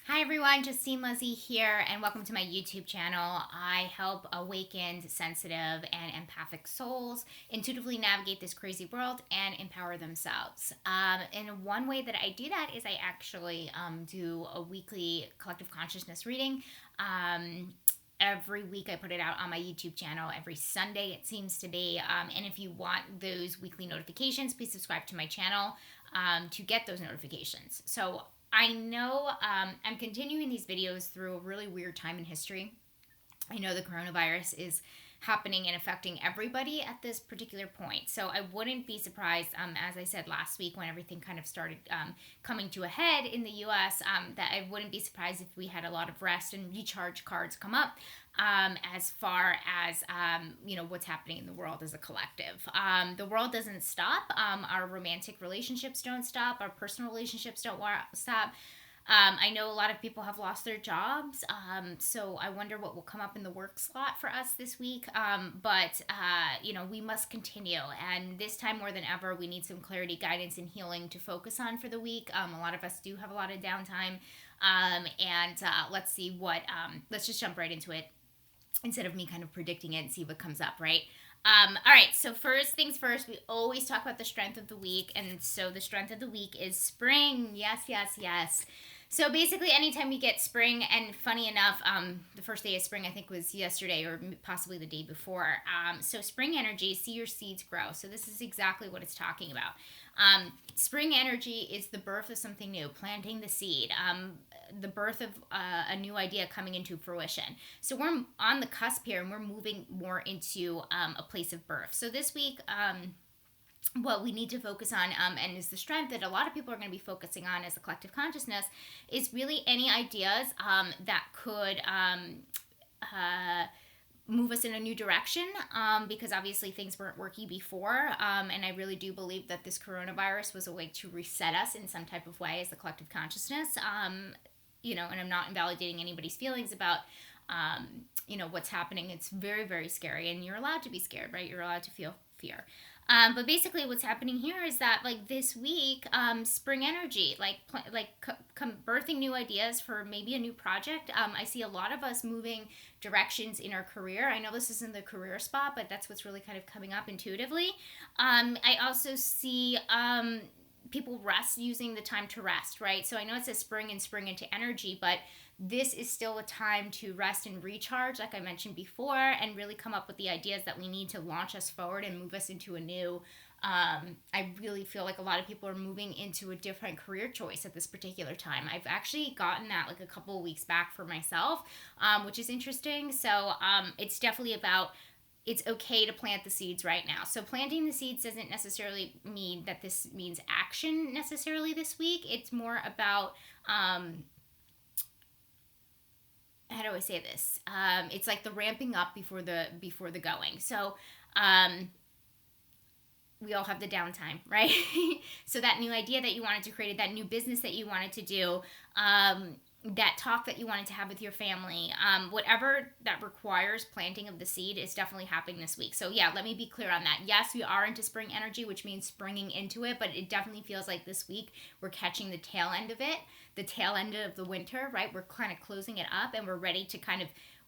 Hi everyone, Justine Lizzie here, and welcome to my YouTube channel. I help awakened, sensitive, and empathic souls intuitively navigate this crazy world and empower themselves. And one way that I do that is I actually do a weekly collective consciousness reading. Every week I put it out on my YouTube channel. Every Sunday it seems to be. And if you want those weekly notifications, please subscribe to my channel to get those notifications. So I know I'm continuing these videos through a really weird time in history. I know the coronavirus is happening and affecting everybody at this particular point. So I wouldn't be surprised, as I said last week when everything kind of started coming to a head in the US, that I wouldn't be surprised if we had a lot of rest and recharge cards come up as far as, what's happening in the world as a collective. The world doesn't stop. Our romantic relationships don't stop. Our personal relationships don't stop. I know a lot of people have lost their jobs, so I wonder what will come up in the work slot for us this week. But we must continue. And this time more than ever, we need some clarity, guidance, and healing to focus on for the week. A lot of us do have a lot of downtime. Let's see let's just jump right into it instead of me kind of predicting it and see what comes up, right? All right, so first things first, we always talk about the strength of the week. And so the strength of the week is spring. Yes, yes, yes. So basically, anytime we get spring, and funny enough, the first day of spring I think was yesterday or possibly the day before. So spring energy, see your seeds grow. So this is exactly what it's talking about. Spring energy is the birth of something new, planting the seed, the birth of a new idea coming into fruition. So we're on the cusp here, and we're moving more into a place of birth. So this week, what we need to focus on, and is the strength that a lot of people are going to be focusing on as a collective consciousness, is really any ideas that could move us in a new direction, because obviously things weren't working before, and I really do believe that this coronavirus was a way to reset us in some type of way as the collective consciousness. And I'm not invalidating anybody's feelings about what's happening. It's very, very scary, and you're allowed to be scared, right? You're allowed to feel fear. But basically, what's happening here is that, like, this week, spring energy, birthing new ideas for maybe a new project. I see a lot of us moving directions in our career. I know this isn't the career spot, but that's what's really kind of coming up intuitively. I also see people using the time to rest, right? So I know it says spring and spring into energy, but this is still a time to rest and recharge, like I mentioned before, and really come up with the ideas that we need to launch us forward and move us into a new. I really feel like a lot of people are moving into a different career choice at this particular time. I've actually gotten that like a couple of weeks back for myself, which is interesting. So it's definitely about, it's okay to plant the seeds right now. So planting the seeds doesn't necessarily mean that this means action necessarily this week. It's more about how do I say this? It's like the ramping up before the going. So we all have the downtime, right? So that new idea that you wanted to create, that new business that you wanted to do, that talk that you wanted to have with your family, whatever that requires planting of the seed is definitely happening this week. So yeah, let me be clear on that. Yes, we are into spring energy, which means springing into it, but it definitely feels like this week we're catching the tail end of it, the tail end of the winter, right? We're kind of closing it up, and we're ready to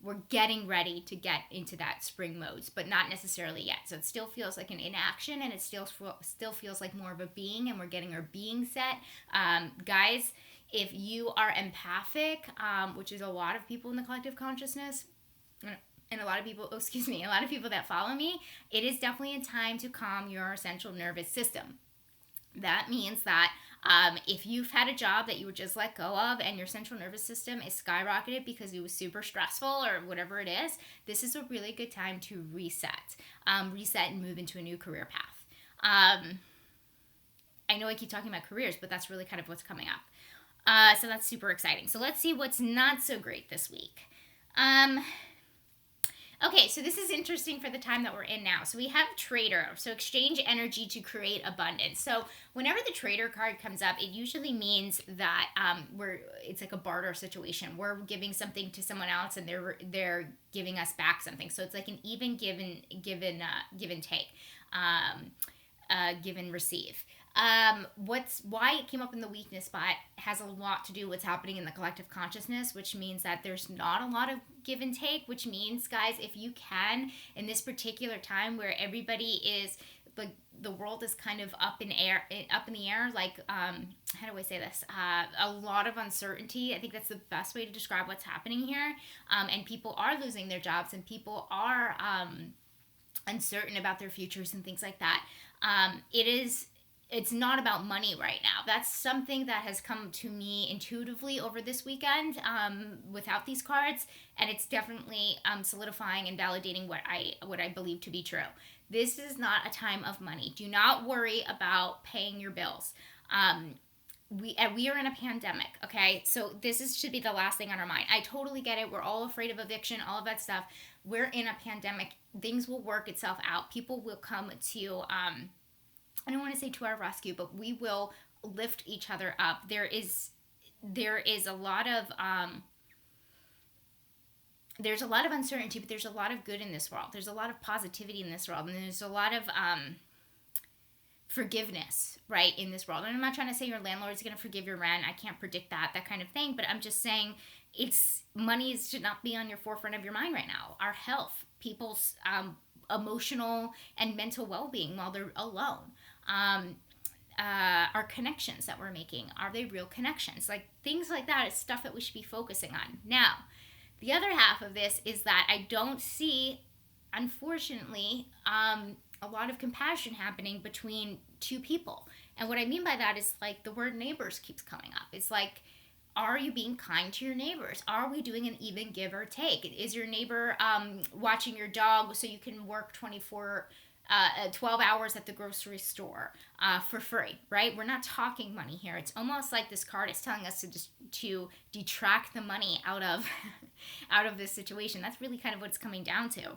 we're getting ready to get into that spring modes, but not necessarily yet. So it still feels like an inaction, and it still feels like more of a being, and we're getting our being set. Guys, if you are empathic, which is a lot of people in the collective consciousness, and a lot of people that follow me, it is definitely a time to calm your central nervous system. That means that if you've had a job that you were just let go of and your central nervous system is skyrocketed because it was super stressful or whatever it is, this is a really good time to reset and move into a new career path. I know I keep talking about careers, but that's really kind of what's coming up. So that's super exciting. So let's see what's not so great this week. Okay, so this is interesting for the time that we're in now. So we have Trader. So exchange energy to create abundance. So whenever the Trader card comes up, it usually means that it's like a barter situation. We're giving something to someone else, and they're giving us back something. So it's like an even give and take, give and receive. Why it came up in the weakness spot has a lot to do with what's happening in the collective consciousness, which means that there's not a lot of give and take, which means, guys, if you can, in this particular time where everybody is like, the world is kind of up in the air, like, how do I say this, a lot of uncertainty. I think that's the best way to describe what's happening here. And people are losing their jobs, and people are uncertain about their futures and things like that. It's not about money right now. That's something that has come to me intuitively over this weekend, without these cards, and it's definitely solidifying and validating what I believe to be true. This is not a time of money. Do not worry about paying your bills. We are in a pandemic, okay? So should be the last thing on our mind. I totally get it. We're all afraid of eviction, all of that stuff. We're in a pandemic. Things will work itself out. People will come to I don't want to say to our rescue, but we will lift each other up. There is a lot of there's a lot of uncertainty, but there's a lot of good in this world. There's a lot of positivity in this world, and there's a lot of forgiveness, right, in this world. And I'm not trying to say your landlord's going to forgive your rent. I can't predict that kind of thing, but I'm just saying money should not be on your forefront of your mind right now. Our health, people's emotional and mental well-being while they're alone. Our connections that we're making, are they real connections? Like, things like that is stuff that we should be focusing on. Now, the other half of this is that I don't see, unfortunately, a lot of compassion happening between two people. And what I mean by that is, like, the word neighbors keeps coming up. It's like, are you being kind to your neighbors? Are we doing an even give or take? Is your neighbor watching your dog so you can work 12 hours at the grocery store for free, right? We're not talking money here. It's almost like this card is telling us to detract the money out of out of this situation. That's really kind of what it's coming down to.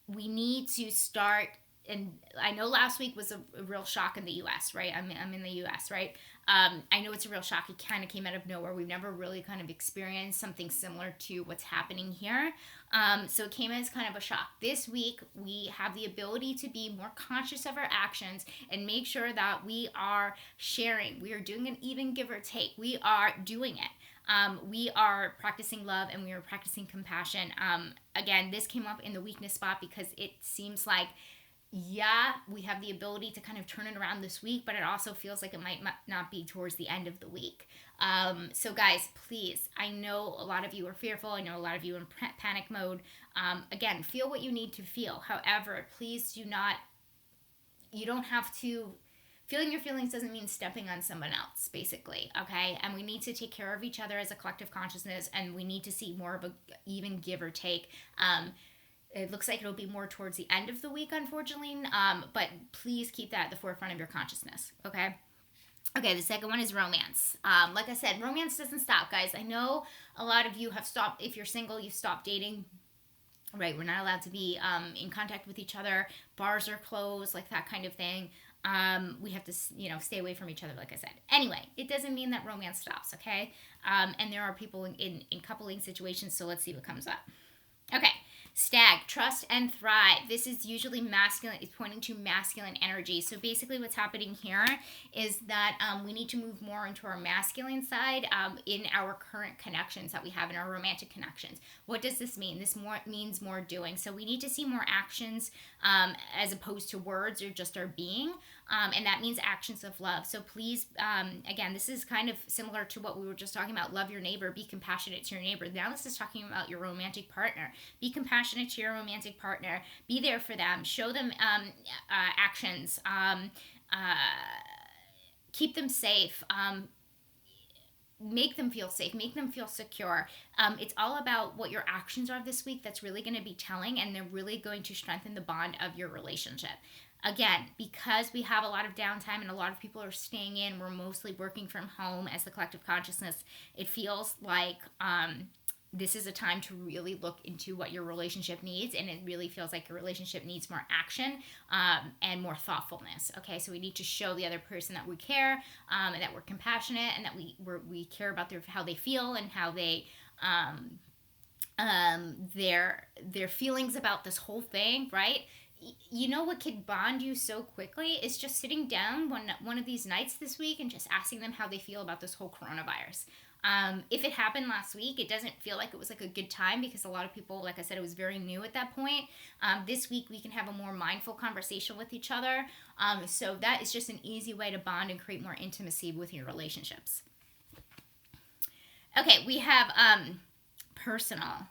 We need to start, and I know last week was a real shock in the U.S., right? I'm in the U.S., right? I know it's a real shock. It kind of came out of nowhere. We've never really kind of experienced something similar to what's happening here. So it came as kind of a shock. This week, we have the ability to be more conscious of our actions and make sure that we are sharing. We are doing an even give or take. We are doing it. We are practicing love, and we are practicing compassion. Again, this came up in the weakness spot because it seems like, yeah, we have the ability to kind of turn it around this week, but it also feels like it might not be towards the end of the week. So guys, please, I know a lot of you are fearful. I know a lot of you are in panic mode. Again, feel what you need to feel. However, please you don't have to, feeling your feelings doesn't mean stepping on someone else, basically, okay? And we need to take care of each other as a collective consciousness, and we need to see more of a even give or take. It looks like it'll be more towards the end of the week, unfortunately, but please keep that at the forefront of your consciousness, okay? Okay, the second one is romance. Like I said, romance doesn't stop, guys. I know a lot of you have stopped. If you're single, you've stopped dating, right? We're not allowed to be in contact with each other. Bars are closed, like that kind of thing. We have to, stay away from each other, like I said. Anyway, it doesn't mean that romance stops, okay? And there are people in coupling situations, so let's see what comes up. Okay. Stag, trust and thrive. This is usually masculine. It's pointing to masculine energy. So basically what's happening here is that we need to move more into our masculine side in our current connections that we have in our romantic connections. What does this mean? This means more doing. So we need to see more actions as opposed to words or just our being. And that means actions of love. So please, again, this is kind of similar to what we were just talking about. Love your neighbor. Be compassionate to your neighbor. Now this is talking about your romantic partner. Be compassionate to your romantic partner. Be there for them. Show them actions. Keep them safe. Make them feel safe. Make them feel secure. It's all about what your actions are this week that's really going to be telling, and they're really going to strengthen the bond of your relationship. Again, because we have a lot of downtime and a lot of people are staying in, we're mostly working from home as the collective consciousness. It feels like this is a time to really look into what your relationship needs, and it really feels like your relationship needs more action and more thoughtfulness. Okay, so we need to show the other person that we care, and that we're compassionate, and that we care about how they feel and how they their feelings about this whole thing, right? you know what could bond you so quickly is just sitting down one of these nights this week and just asking them how they feel about this whole coronavirus. If it happened last week, it doesn't feel like it was like a good time because a lot of people, like I said, it was very new at that point. This week we can have a more mindful conversation with each other. So that is just an easy way to bond and create more intimacy with your relationships. Okay, we have personal.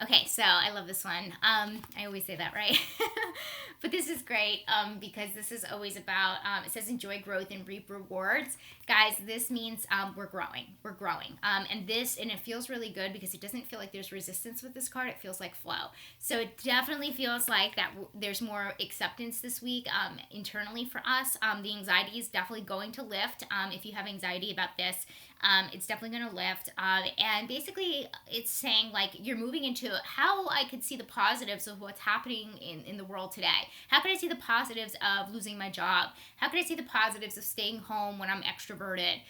Okay, so I love this one. I always say that, right? But this is great because this is always about, it says enjoy growth and reap rewards. Guys, this means we're growing. We're growing. And it feels really good because it doesn't feel like there's resistance with this card. It feels like flow. So it definitely feels like that there's more acceptance this week internally for us. The anxiety is definitely going to lift. If you have anxiety about this, it's definitely going to lift. And basically, it's saying like you're moving into how I could see the positives of what's happening in the world today. How could I see the positives of losing my job? How could I see the positives of staying home when I'm extroverted?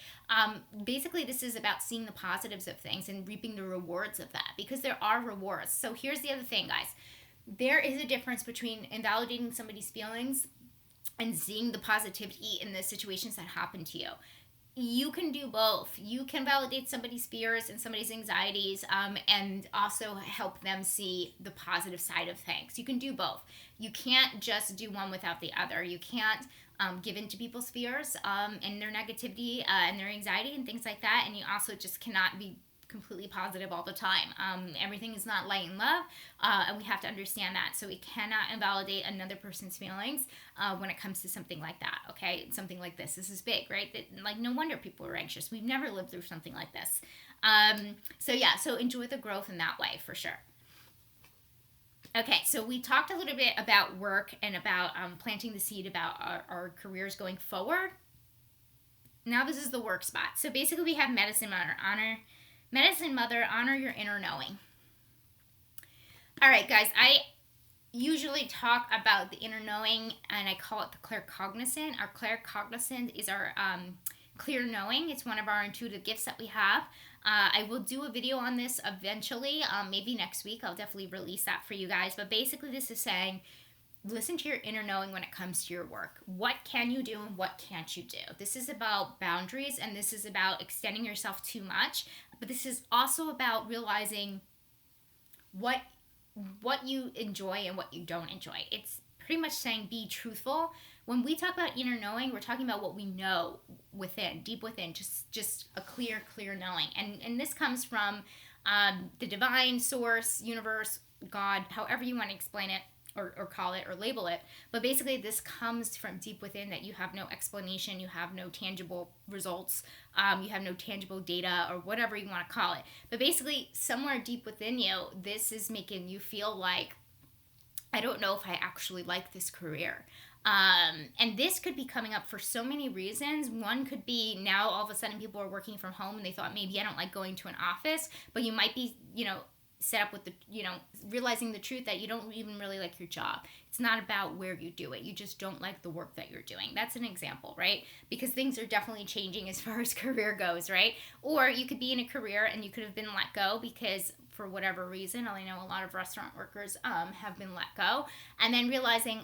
Basically, this is about seeing the positives of things and reaping the rewards of that because there are rewards. So here's the other thing, guys. There is a difference between invalidating somebody's feelings and seeing the positivity in the situations that happen to you. You can do both. You can validate somebody's fears and somebody's anxieties and also help them see the positive side of things. You can do both. You can't just do one without the other. You can't give in to people's fears and their negativity and their anxiety and things like that. And you also just cannot be completely positive all the time. Everything is not light and love, and we have to understand that. So we cannot invalidate another person's feelings when it comes to something like that. Okay, something like this. This is big, right? Like no wonder people are anxious. We've never lived through something like this. So yeah, so enjoy the growth in that way for sure. Okay, so we talked a little bit about work and about planting the seed about our careers going forward. Now this is the work spot. So basically, we have medicine mother, honor your inner knowing. All right, guys, I usually talk about the inner knowing and I call it the claircognizant. Our claircognizant is our clear knowing. It's one of our intuitive gifts that we have. I will do a video on this eventually, maybe next week. I'll definitely release that for you guys. But basically, this is saying, listen to your inner knowing when it comes to your work. What can you do and what can't you do? This is about boundaries and this is about extending yourself too much. But this is also about realizing what you enjoy and what you don't enjoy. It's pretty much saying be truthful. When we talk about inner knowing, we're talking about what we know within, deep within, just a clear knowing. And this comes from the divine source, universe, God, however you want to explain it. Or call it or label it, but basically this comes from deep within that you have no explanation, you have no tangible results, you have no tangible data or whatever you want to call it, but basically somewhere deep within you this is making you feel like, I don't know if I actually like this career. And this could be coming up for so many reasons. One could be now all of a sudden people are working from home and they thought maybe I don't like going to an office, but you might be set up with the, realizing the truth that you don't even really like your job. It's not about where you do it. You just don't like the work that you're doing. That's an example, right? Because things are definitely changing as far as career goes, right? Or you could be in a career and you could have been let go because for whatever reason, I know a lot of restaurant workers have been let go, and then realizing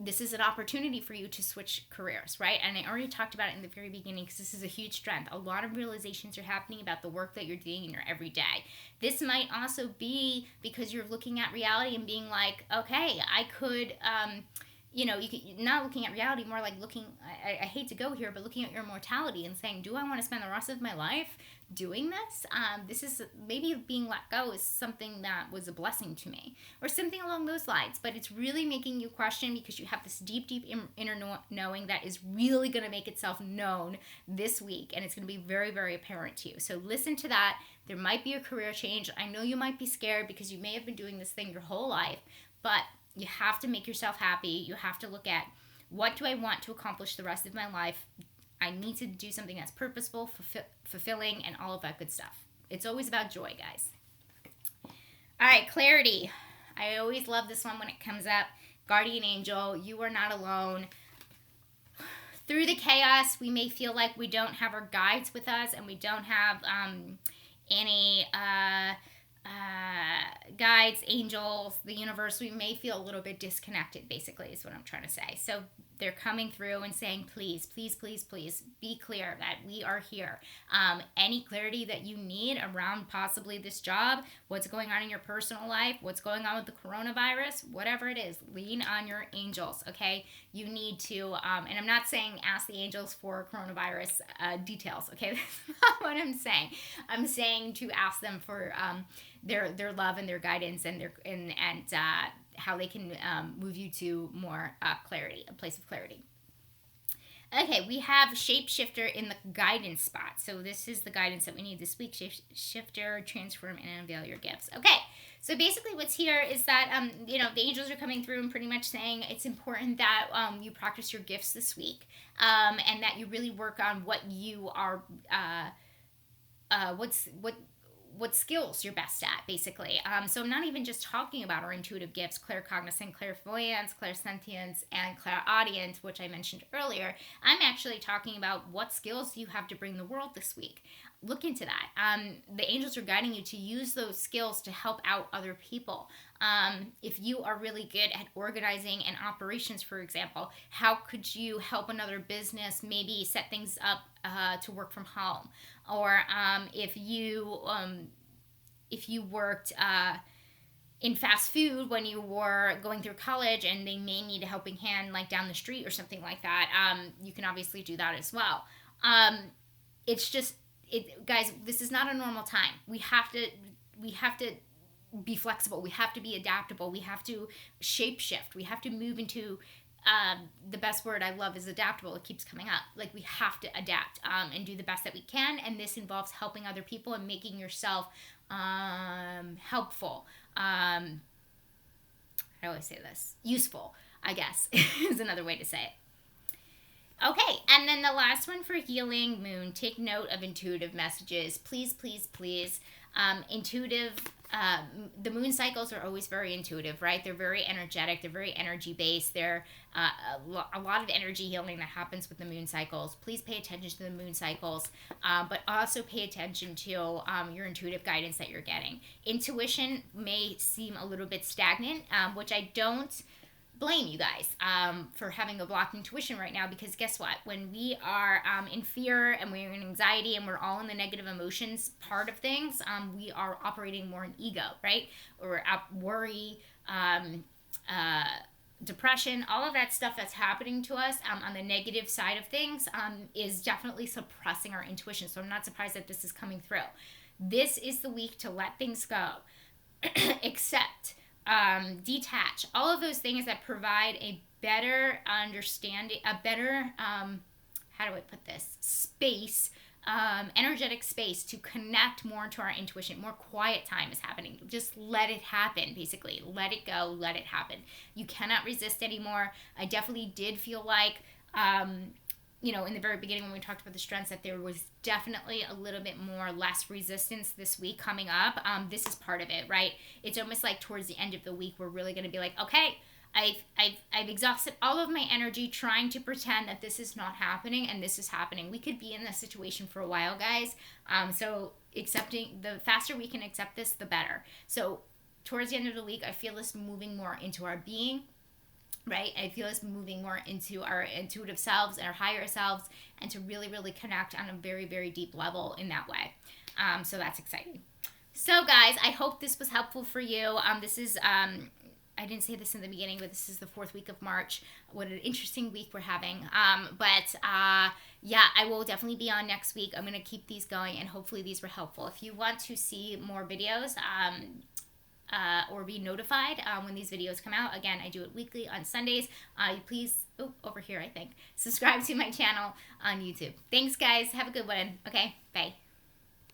this is an opportunity for you to switch careers, right? And I already talked about it in the very beginning because this is a huge strength. A lot of realizations are happening about the work that you're doing in your everyday. This might also be because you're looking at reality and being like, okay, I could, you can, not looking at reality, more like looking, I hate to go here, but looking at your mortality and saying, do I want to spend the rest of my life doing this? This is maybe being let go is something that was a blessing to me or something along those lines, but it's really making you question because you have this deep inner knowing that is really going to make itself known this week, and it's going to be very, very apparent to you. So listen to that. There might be a career change. I know you might be scared because you may have been doing this thing your whole life, but you have to make yourself happy. You have to look at, what do I want to accomplish the rest of my life? I need to do something that's purposeful, fulfilling, and all of that good stuff. It's always about joy, guys. All right, clarity. I always love this one when it comes up. Guardian angel, you are not alone. Through the chaos, we may feel like we don't have our guides with us and we don't have any guides, angels, the universe, we may feel a little bit disconnected, basically, is what I'm trying to say. So they're coming through and saying, please, please, please, please be clear that we are here. Any clarity that you need around possibly this job, what's going on in your personal life, what's going on with the coronavirus, whatever it is, lean on your angels, okay? You need to, and I'm not saying ask the angels for coronavirus details, okay? That's not what I'm saying. I'm saying to ask them for their love and their guidance and how they can move you to more clarity, a place of clarity. Okay, we have shapeshifter in the guidance spot. So this is the guidance that we need this week. Shapeshifter, transform, and unveil your gifts. Okay, so basically what's here is that, the angels are coming through and pretty much saying it's important that you practice your gifts this week, and that you really work on what you are, what skills you're best at, basically. So I'm not even just talking about our intuitive gifts, claircognizance, clairvoyance, clairsentience, and clairaudience, which I mentioned earlier. I'm actually talking about what skills you have to bring the world this week. Look into that. The angels are guiding you to use those skills to help out other people. If you are really good at organizing and operations, for example, how could you help another business maybe set things up to work from home? Or if you worked in fast food when you were going through college and they may need a helping hand like down the street or something like that, you can obviously do that as well. Guys, this is not a normal time. We have to be flexible. We have to be adaptable. We have to shape-shift. We have to move into the best word I love is adaptable. It keeps coming up. Like, we have to adapt and do the best that we can. And this involves helping other people and making yourself helpful. How do I say this? Useful, I guess, is another way to say it. Okay, and then the last one for healing moon. Take note of intuitive messages. Please, please, please. The moon cycles are always very intuitive, right? They're very energetic. They're very energy based. They're a lot of energy healing that happens with the moon cycles. Please pay attention to the moon cycles, but also pay attention to your intuitive guidance that you're getting. Intuition may seem a little bit stagnant, which I don't blame you guys for having a blocked intuition right now, because guess what? When we are in fear and we're in anxiety and we're all in the negative emotions part of things, we are operating more in ego, right? Or worry, depression, all of that stuff that's happening to us on the negative side of things is definitely suppressing our intuition. So I'm not surprised that this is coming through. This is the week to let things go, accept, detach, all of those things that provide a better understanding, a better, how do I put this, space, energetic space to connect more to our intuition. More quiet time is happening. Just let it happen, basically. Let it go, let it happen. You cannot resist anymore. I definitely did feel like, in the very beginning when we talked about the strengths, that there was definitely a little bit more less resistance this week coming up. This is part of it, right? It's almost like towards the end of the week, we're really going to be like, okay, I've exhausted all of my energy trying to pretend that this is not happening, and this is happening. We could be in this situation for a while, guys. So accepting, the faster we can accept this, the better. So towards the end of the week, I feel this moving more into our being, right? I feel us moving more into our intuitive selves and our higher selves, and to really, really connect on a very, very deep level in that way. So that's exciting. So guys, I hope this was helpful for you. This is, I didn't say this in the beginning, but this is the 4th week of March. What an interesting week we're having. Yeah, I will definitely be on next week. I'm going to keep these going, and hopefully these were helpful. If you want to see more videos, or be notified when these videos come out. Again, I do it weekly on Sundays. Please, over here, I think, subscribe to my channel on YouTube. Thanks, guys. Have a good one. Okay, bye.